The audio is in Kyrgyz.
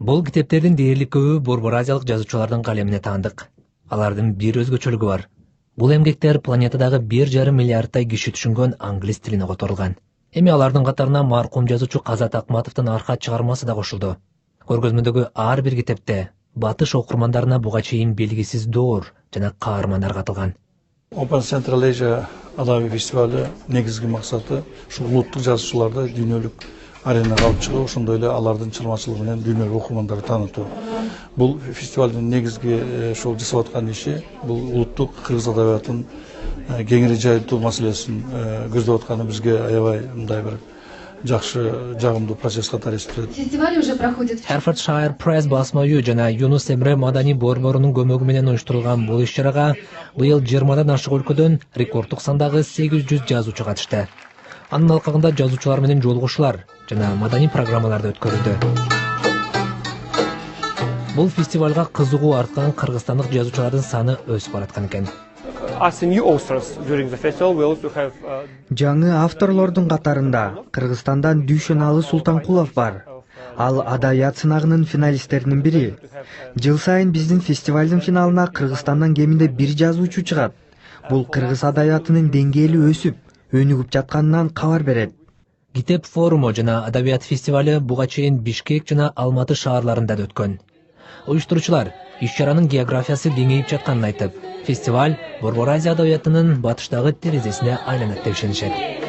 Бул китептердин дээрлик көбү Борбор Азиялык жазуучулардын калемине таандык. Алардын бир өзгөчөлүгү бар. Бул эмгектер планетадагы 1,5 миллиардтай киши түшүнгөн англис тилине которулган. Эми алардын катарына маркум жазуучу Казат Акматовдун аркат чыгармасы да кошулду. Көргөзмөдөгү ар бир китепте батыш окурмандарына буга чейин белгисиз доор жана каармандар катылган. Open Central Asia Adabi Festivali негизги максаты ушу улуттук жазуучуларды дүйнөлүк аренага алып чыгуу, ошондой эле алардын чыгармачылыгы менен дүйнөлүк окурмандарды таанытуу. Бул фестивалдын негизги ошол жасап аткан иши бул улуттук кыргыз адабиятын кеңири жайылтуу маселесин көздөп атканы бизге аябай мындай бир жакшы жагымдуу процесс катары эсептелет. Фестиваль уже проходит. Hertfordshire Press басма үйү жана Юнус Эмре маданий борборунун көмөгү менен уюштурулган бул иш-чарага быйыл 20дан ашык өлкөдөн рекорддук сандагы 800 жазуучу катышты. Анын алкагында жазуучулар менен жолугушуулар жана маданий программалар да өткөрүлдү. Бул фестивалга кызыгуу арткан кыргызстандык жазуучулардын саны өсүп бараткан экен. Жаңы авторлордун катарында Кыргызстандан Дүйшөналы Султанкулов бар. Ал адабият сынагынын финалисттеринин бири. Жыл сайын биздин фестивалдын финалына Кыргызстандан кеминде бир жазуучу чыгат. Бул кыргыз адабиятынын деңгээли өсүп, өнүгүп жатканынан кабар берет. Китеп форуму жана адабият фестивали буга чейин Бишкек жана Алматы шаарларында да өткөн. Уюштуруучулар иш-чаранын географиясы кеңейип жатканын айтып, фестиваль Борбор Азия адабиятынын батыштагы терезесине айланат деп ишенишет.